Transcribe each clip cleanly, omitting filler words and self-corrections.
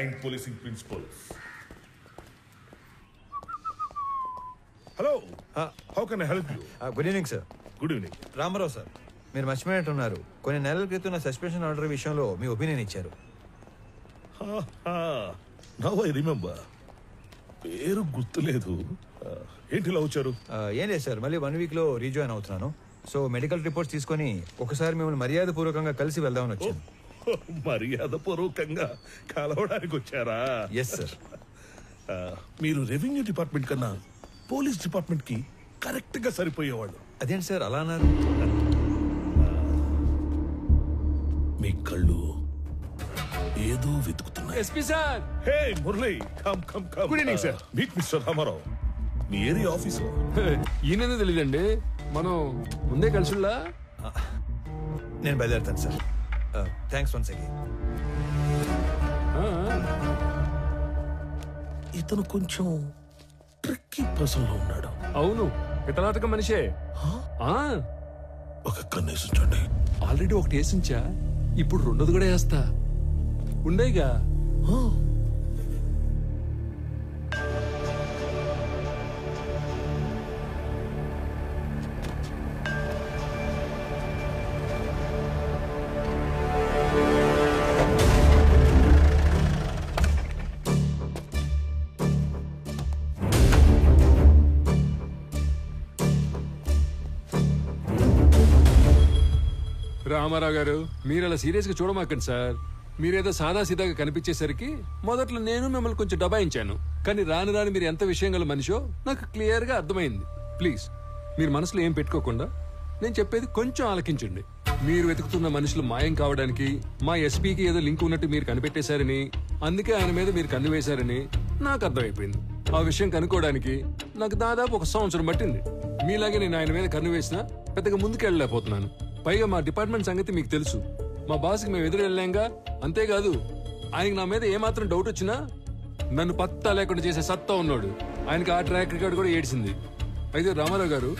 Policing principles. Hello. How can I help you? Good evening sir. Good evening. Ramarao sir, మీరు మర్చిపోయినట్టున్నారు. కొన్ని నెలల క్రితం నా సస్పెన్షన్ ఆర్డర్ విషయంలో మీ ఒపీనియన్ ఇచ్చారు. Now I remember. పేరు గుర్తులేదు. ఏంటి ఇలా వచ్చారు? ఏం లేదు సార్, మళ్ళీ 1 week లో రీజాయిన్ అవుతున్నాను. సో మెడికల్ రిపోర్ట్స్ తీసుకొని ఒకసారి మిమ్మల్ని మర్యాదపూర్వకంగా కలిసి వెళ్దామని వచ్చాను. మర్యాదపూర్వకంగా కలవడానికి వచ్చారా? Yes sir. మీరు రెవెన్యూ డిపార్ట్మెంట్ కన్నా పోలీస్ డిపార్ట్మెంట్ కి కరెక్ట్ గా సరిపోయేవాళ్ళు. అదేంటి సార్ అలా అన్నారు? మీ కళ్ళు ఏదో వెతుకుతున్నాయి. SP sir. Hey Murali, come come come. Good evening sir. Meet mister Ramarao. మీ ఏరియా ఆఫీసర్. ఈయన తెలియదండి, మనం ముందే కలిసిలా. నేను బయలుదేరుతాను సార్. Thanks once again. ఇతను కొంచెం ట్రిక్కీ పర్సన్ లో ఉన్నాడు. అవును, పితలాటక మనిషే. ఒక కన్నేసి ఉంచండి. ఆల్రెడీ ఒకటి వేసించా, ఇప్పుడు రెండోది కూడా వేస్తా. ఉండేగా. రామారావు గారు, మీరు అలా సీరియస్ గా చూడమాకండి సార్. మీరేదో సాదా సీదాగా కనిపించేసరికి మొదట్లో నేను మిమ్మల్ని కొంచెం దబాయించాను. కానీ రాను రాని మీరు ఎంత విషయం గల మనిషో నాకు క్లియర్ గా అర్థమైంది. ప్లీజ్ మీరు మనసులో ఏం పెట్టుకోకుండా నేను చెప్పేది కొంచెం ఆలకించండి. మీరు వెతుకుతున్న మనుషులు మాయం కావడానికి మా ఎస్పీకి ఏదో లింక్ ఉన్నట్టు మీరు కనిపెట్టేశారని, అందుకే ఆయన మీద మీరు కన్ను వేశారని నాకు అర్థమైపోయింది. ఆ విషయం కనుక్కోవడానికి నాకు దాదాపు 1 సంవత్సరం పట్టింది. మీలాగే నేను ఆయన మీద కన్ను వేసినా పెద్దగా ముందుకెళ్ళలేకపోతున్నాను. పైగా మా డిపార్ట్మెంట్ సంగతి మీకు తెలుసు. మా బాస్కి మేము ఎదురు వెళ్ళాంగా. అంతేకాదు, ఆయనకి నా మీద ఏమాత్రం డౌట్ వచ్చినా నన్ను పత్తా లేకుండా చేసే సత్తా ఉన్నాడు. ఆయనకి ఆ ట్రాక్ రికార్డ్ కూడా ఏడ్చింది. అయితే రామారావు గారు,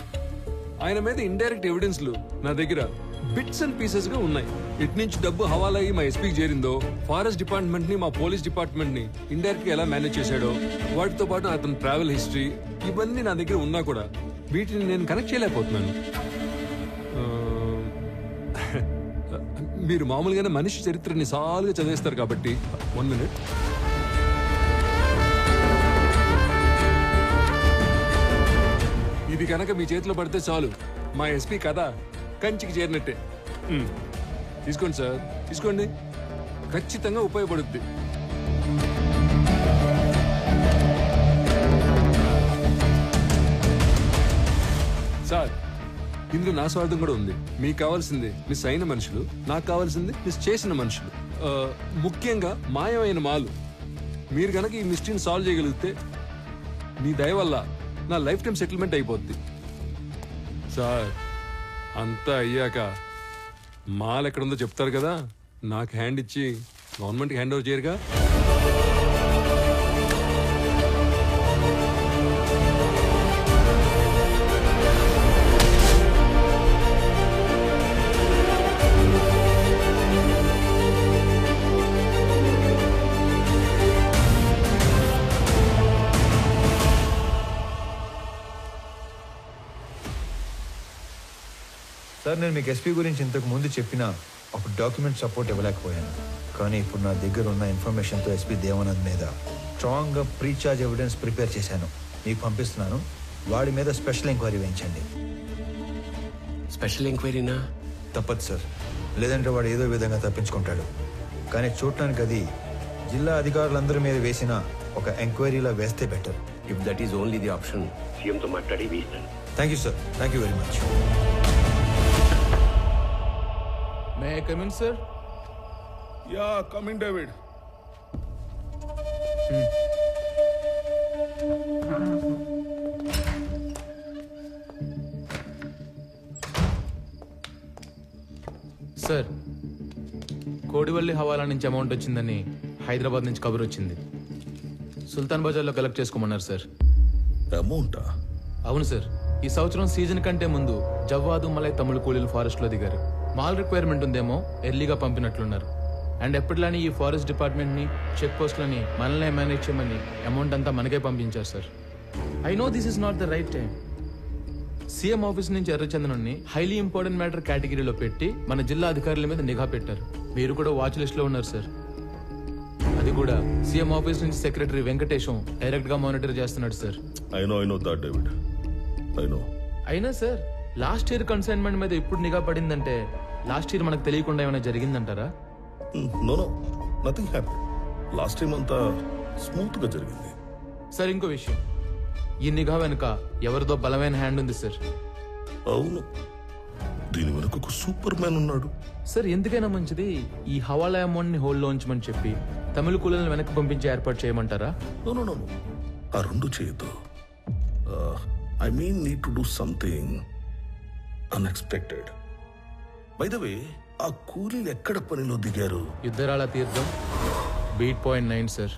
ఆయన మీద ఇండైరెక్ట్ ఎవిడెన్స్లు నా దగ్గర బిట్స్ అండ్ పీసెస్ గా ఉన్నాయి. ఇటు నుంచి డబ్బు హవాలా అయ్యి మా ఎస్పీకి చేరిందో, ఫారెస్ట్ డిపార్ట్మెంట్ ని మా పోలీస్ డిపార్ట్మెంట్ ని ఇండైరెక్ట్ గా ఎలా మేనేజ్ చేశాడో, వాటితో పాటు అతని ట్రావెల్ హిస్టరీ, ఇవన్నీ నా దగ్గర ఉన్నా కూడా వీటిని నేను కనెక్ట్ చేయలేకపోతున్నాను. మీరు మామూలుగానే మనిషి చరిత్రని సాలుగా చదివేస్తారు కాబట్టి 1 minute. ఇది కనుక మీ చేతిలో పడితే చాలు, మా ఎస్పీ కథ కంచికి చేరినట్టే. తీసుకోండి సార్, తీసుకోండి, ఖచ్చితంగా ఉపయోగపడుద్ది. సార్, ఇందులో నా స్వార్థం కూడా ఉంది. మీకు కావాల్సింది మిస్ అయిన మనుషులు, నాకు కావాల్సింది మిస్ చేసిన మనుషులు. ముఖ్యంగా మాయమైన మాలు. మీరు గనక ఈ మిస్టరీని సాల్వ్ చేయగలిగితే మీ దయ వల్ల నా లైఫ్ టైం సెటిల్మెంట్ అయిపోద్ది. సార్, అంతా అయ్యాక మాల్ ఎక్కడుందో చెప్తారు కదా, నాకు హ్యాండ్ ఇచ్చి గవర్నమెంట్కి హ్యాండ్ ఓవర్ చేయరుగా. సార్, నేను మీకు ఎస్పీ గురించి ఇంతకు ముందు చెప్పినా అప్పుడు డాక్యుమెంట్ సపోర్ట్ ఇవ్వలేకపోయాను. కానీ ఇప్పుడు నా దగ్గర ఉన్న ఇన్ఫర్మేషన్తో ఎస్పీ దేవానంద్ మీద స్ట్రాంగ్గా ప్రీఛార్జ్ ఎవిడెన్స్ ప్రిపేర్ చేశాను. మీకు పంపిస్తున్నాను. వాడి మీద స్పెషల్ ఎంక్వైరీ వేయించండి. స్పెషల్ ఎంక్వైరీనా? తప్పదు సార్, లేదంటే వాడు ఏదో విధంగా తప్పించుకుంటాడు. కానీ చూడటానికి అది జిల్లా అధికారులందరి మీద వేసిన ఒక ఎంక్వైరీలా వేస్తే better. If that is only the option, సీఎంతో మాట్లాడి వేస్తాను. Thank you sir, thank you very much. May I come in, sir? Yeah, come in, David. Sir, Kodivalli హవాలా నుంచి అమౌంట్ వచ్చిందని హైదరాబాద్ నుంచి కబురు వచ్చింది. సుల్తాన్ బజార్లో కలెక్ట్ చేసుకోమన్నారు సార్. అమౌంటా? అవును సార్, ఈ సంవత్సరం సీజన్ కంటే ముందు జవ్వాదు మలై తమిళ కూలీలు ఫారెస్ట్ లో దిగారు. మాల్ రిక్వైర్మెంట్ ఉందేమో ఎర్లీగా పంపినట్లున్నారు. అండ్ ఎప్పటిలానే ఈ ఫారెస్ట్ డిపార్ట్మెంట్ని చెక్ పోస్ట్లని మనల్ని మేనేజ్ చేయమని అమౌంట్ అంతా మనకే పంపించారు sir. I know this is not the right time. CM office నుంచి ఎర్రచందనాన్ని హైలీ ఇంపార్టెంట్ మ్యాటర్ కేటగిరీలో పెట్టి మన జిల్లా అధికారుల మీద నిఘా పెట్టారు. మీరు కూడా వాచ్ లిస్ట్ లో ఉన్నారు సార్. అది కూడా సీఎం ఆఫీస్ నుంచి సెక్రటరీ వెంకటేశం డైరెక్ట్ గా మానిటర్ చేస్తున్నాడు sir. I know that, David. I know. అయినా సార్ లాస్ట్ ఇయర్ కన్సైన్మెంట్ మీద ఇప్పుడు నిఘా పడిందంటే లాస్ట్ ఇయర్ మనకు తెలియకుండా ఏమైనా జరిగిందంటారా? No, nothing happened. Last time అంతా స్మూత్ గా జరిగింది. సార్ ఇంకో విషయం, ఈ నిఘా వెనుక ఎవరిదో బలమైన హ్యాండ్ ఉంది సార్. అవును, దీని వెనుక ఒక సూపర్ మ్యాన్ ఉన్నాడు. సార్ ఎందుకైనా మంచిది ఈ హవాలా అమౌంట్ ని హోల్డ్ లో ఉంచమని చెప్పి తమిళ కూలీలను వెనక్కి పంపించి ఏర్పాటు చేయమంటారా? No. ఆ రెండు చేయొద్దు. I mean need to do something unexpected. By the way, ఆ కూలీలు ఎక్కడ పనిలో దిగారు? యుద్ధరాల తీర్థం బీట్ పాయింట్ 9 సార్.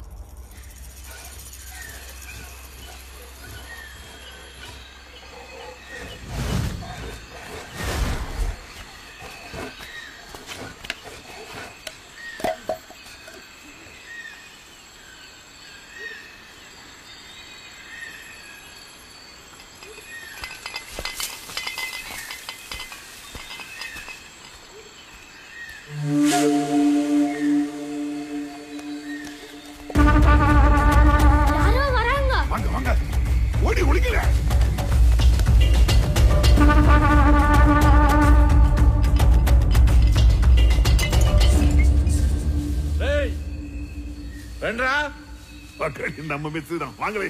நம்ம மெச்சுதான் வாங்கவே.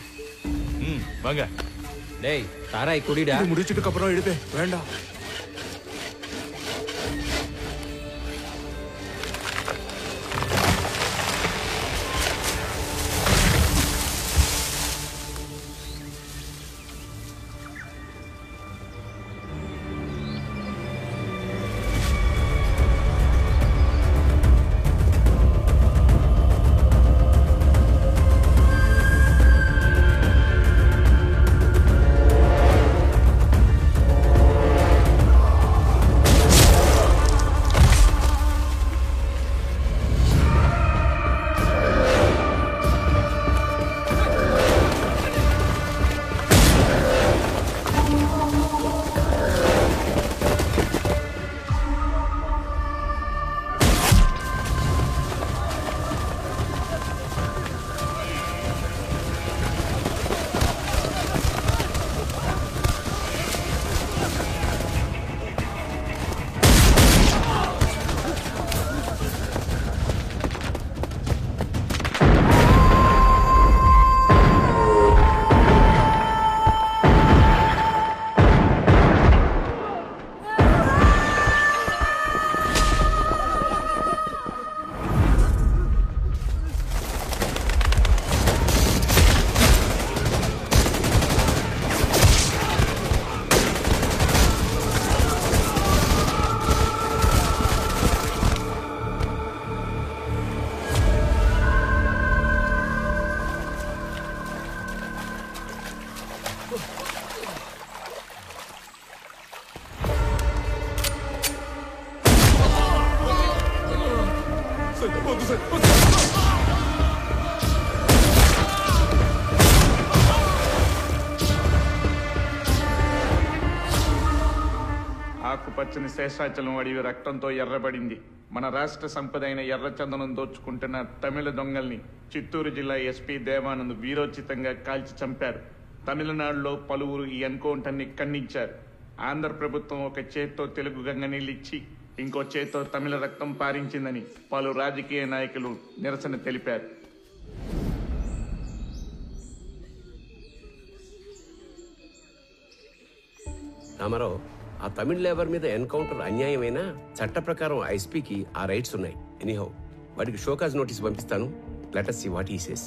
வாங்க. டேய் சாராய் குடிடா. இது முடிச்சிட்டு அப்புறம் எடுப்பே. வேண்டாம். ఆకుపచ్చని శేషాచలం అడవి రక్తంతో ఎర్రబడింది. మన రాష్ట్ర సంపద అయిన ఎర్రచందనం దోచుకుంటున్న తమిళ దొంగల్ని చిత్తూరు జిల్లా ఎస్పీ దేవానంద్ వీరోచితంగా కాల్చి చంపారు. తమిళనాడులో పలువురు ఈ ఎన్కౌంటర్ని ఖండించారు. ఆంధ్ర ప్రభుత్వం ఒక చేత్తో తెలుగు గంగ నీళ్ళిచ్చి ఇంకో చేత్తో తమిళ రక్తం పారించిందని పలు రాజకీయ నాయకులు నిరసన తెలిపారు. రామారావు, ఆ తమిళ లేబర్ మీద ఎన్కౌంటర్ అన్యాయమైనా చట్ట ప్రకారం ఐస్పీకి ఆ రైట్స్ ఉన్నాయి. ఎనీహౌ వాడికి షోకాజ్ నోటీస్ పంపిస్తాను. Let us see what he says.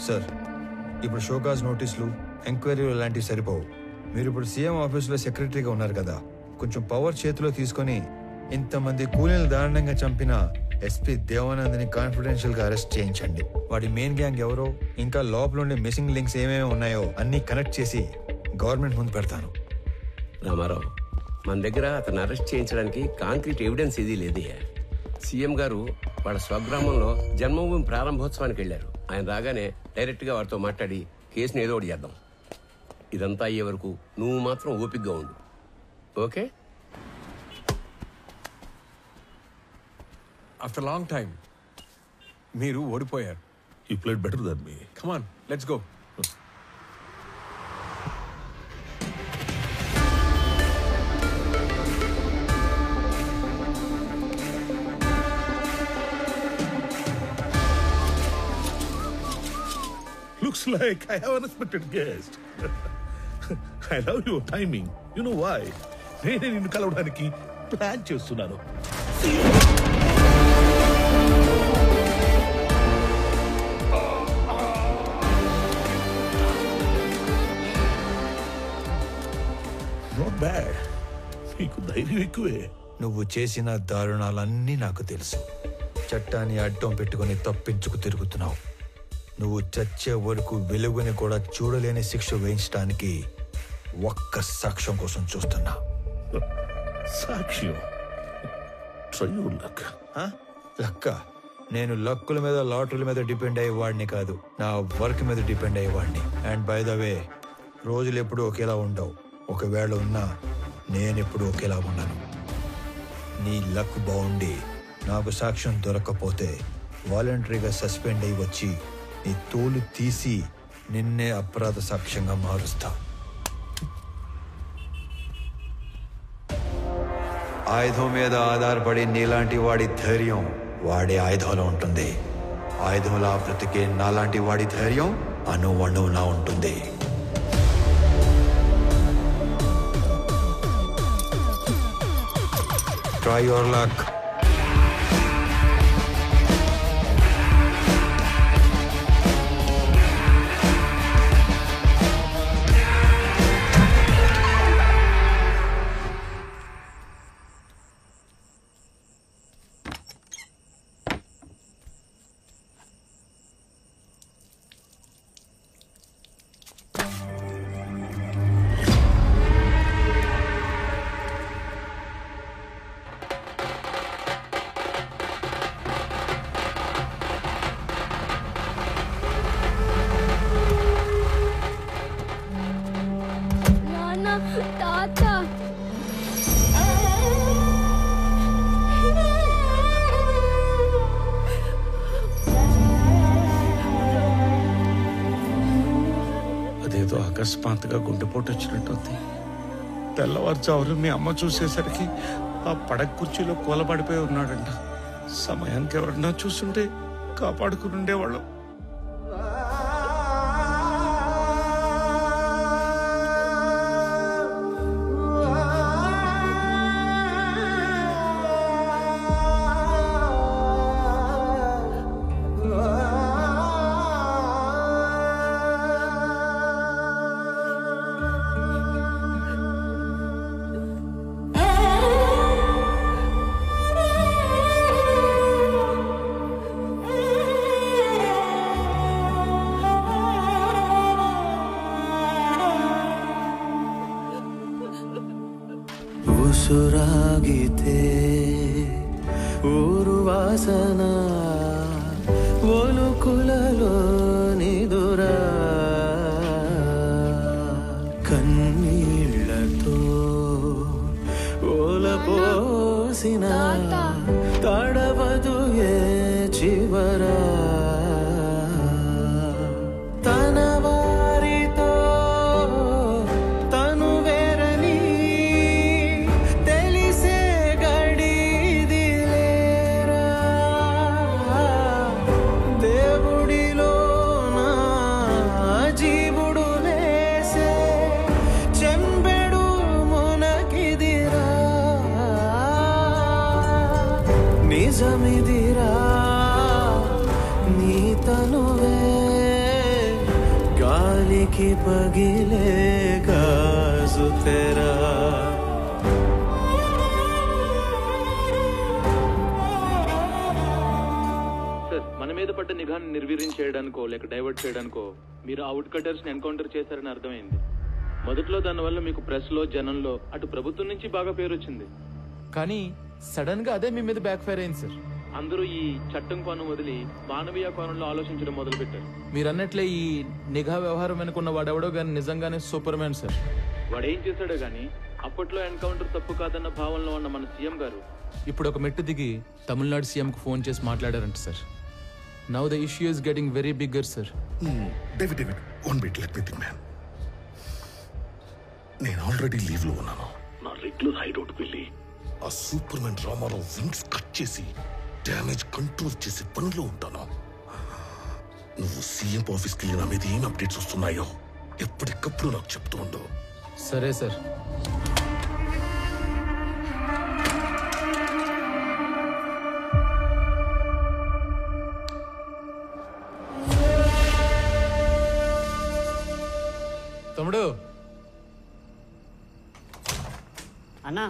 Sir, ఇప్పుడు షోకాజ్ నోటీసులు ఎంక్వైరీలు లాంటివి సరిపోవు. మీరు ఇప్పుడు సీఎం ఆఫీసులో సెక్రటరీగా ఉన్నారు కదా, కొంచెం పవర్ చేతిలో తీసుకొని ఇంతమంది కూలీలు దారుణంగా చంపిన ఎస్పీ దేవానంద్ని కాన్ఫిడెన్షియల్ గా అరెస్ట్ చేయించండి. వాడి మెయిన్ గ్యాంగ్ ఎవరో, ఇంకా లోపల ఉండే మిస్సింగ్ లింక్స్ ఏమేమి ఉన్నాయో అన్ని కనెక్ట్ చేసి గవర్నమెంట్ ముందు పెడతాను. రామారావు, మన దగ్గర అతను అరెస్ట్ చేయించడానికి కాంక్రీట్ ఎవిడెన్స్ ఏదీ లేదే. సీఎం గారు వాళ్ళ స్వగ్రామంలో జన్మభూమి ప్రారంభోత్సవానికి వెళ్ళారు. ఆయన రాగానే డైరెక్ట్ గా వారితో మాట్లాడి కేసుని ఏదో ఒకటి చేద్దాం. ఇదంతా అయ్యే వరకు నువ్వు మాత్రం ఓపికగా ఉండు. ఓకే? ఆఫ్టర్ లాంగ్ టైం మీరు ఓడిపోయారు. You played better than me. Come on, let's go. Looks like I have an unexpected guest. I love your timing. You know why? నేనే నిన్ను కలవడానికి ప్లాన్ చేస్తున్నాను. Not bad. నీకు ధైర్యం ఎక్కువే. నువ్వు చేసిన దారుణాలన్నీ నాకు తెలుసు. చట్టాన్ని అడ్డం పెట్టుకుని తప్పించుకు తిరుగుతున్నావు. నువ్వు చచ్చే వరకు వెలుగుని కూడా చూడలేని శిక్ష వేయించడానికి ఒక్క సాక్ష్యం కోసం చూస్తున్నా. సాక్ష్యం? Try your luck. లక్క? నేను లక్కుల మీద లాటరీల మీద డిపెండ్ అయ్యేవాడిని కాదు, నా వర్క్ మీద డిపెండ్ అయ్యేవాడిని. అండ్ బై ద వే, రోజులు ఎప్పుడు ఒకేలా ఉండవు. ఒకవేళ ఉన్నా నేనెప్పుడు ఒకేలా ఉన్నాను. నీ లక్ బాగుండి నాకు సాక్ష్యం దొరకకపోతే వాలంటరీగా సస్పెండ్ అయ్యి వచ్చి నీ తోలు తీసి నిన్నే అపరాధ సాక్ష్యంగా మారుస్తా. ఆయుధం మీద ఆధారపడి నీలాంటి వాడి ధైర్యం వాడే ఆయుధంలో ఉంటుంది. ఆయుధంలా బ్రతికే నాలాంటి వాడి ధైర్యం అణువణువునా ఉంటుంది. Try your luck. అదేదో అకస్మాత్తుగా గుండెపోటు వచ్చినట్టుంది. తెల్లవారుజామున మీ అమ్మ చూసేసరికి ఆ పడక కుర్చీలో కూలబడిపోయి ఉన్నాడంట. సమయానికి ఎవరన్నా చూస్తుంటే కాపాడుకుని ఉండేవాళ్ళం. ಉಸುರಾಗಿದೆ ಊರು ವಾಸನ ಒಲುಕುలలో నిదుర కన్నీళ్లతో ఓలపోసిన తడవదు ఏ చివర తన వారితో తను వేరని తెలిసే గడిదిలేరా దేవుడిలో నా జీవుడు లేసే చెంబెడు మునకిదిరా నిజమిదిరా నీ తనువే గాలికి పగిలే గాజు తెరా సార్, మన మీద పడ్డ నిఘాను నిర్వీర్యం చేయడానికో లేక డైవర్ట్ చేయడానికో మీరు అవుట్ కటర్స్ ని ఎన్కౌంటర్ చేశారని అర్థమైంది. మొదట్లో దానివల్ల మీకు ప్రెస్ లో జనంలో అటు ప్రభుత్వం నుంచి బాగా పేరు వచ్చింది. కానీ సడన్ గా అదే మీ మీద బ్యాక్ ఫైర్ అయింది సార్. అందరూ ఈ చట్టం కోణం వదిలి మానవీయ కోణంలో ఆలోచించడం మొదలుపెట్టారు. మీరు అన్నట్లే ఈ నిఘా వ్యవహారం వెనుకున్న వాడెవడో గాని నిజంగానే సూపర్ మ్యాన్ సార్. వాడేం చేశాడో గాని అప్పట్లో ఎన్కౌంటర్ తప్పు కాదన్న భావనలో ఉన్న మన సీఎం గారు ఇప్పుడు ఒక మెట్టు దిగి తమిళనాడు సీఎంకు ఫోన్ చేసి మాట్లాడారంట sir. Now the issue is getting very bigger sir. David one bit let me think man. నేను ఆల్రెడీ లీవ్ లో ఉన్నాను. నా రెగ్యులర్ హైడౌట్ వెళ్ళి ఆ superman Ramarao wings cut చేసి డ్యామేజ్ కంట్రోల్ చేసే పనిలో ఉంటాను. నువ్వు సీఎం ఆఫీస్కి వెళ్ళి నా మీద ఏం అప్డేట్స్ వస్తున్నాయో ఎప్పటికప్పుడు నాకు చెప్తూ ఉండు. సరే సార్. తమ్ముడు అన్నా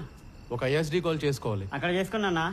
ఒక ఐఎస్డి కాల్ చేసుకోవాలి. అక్కడ చేసుకున్నా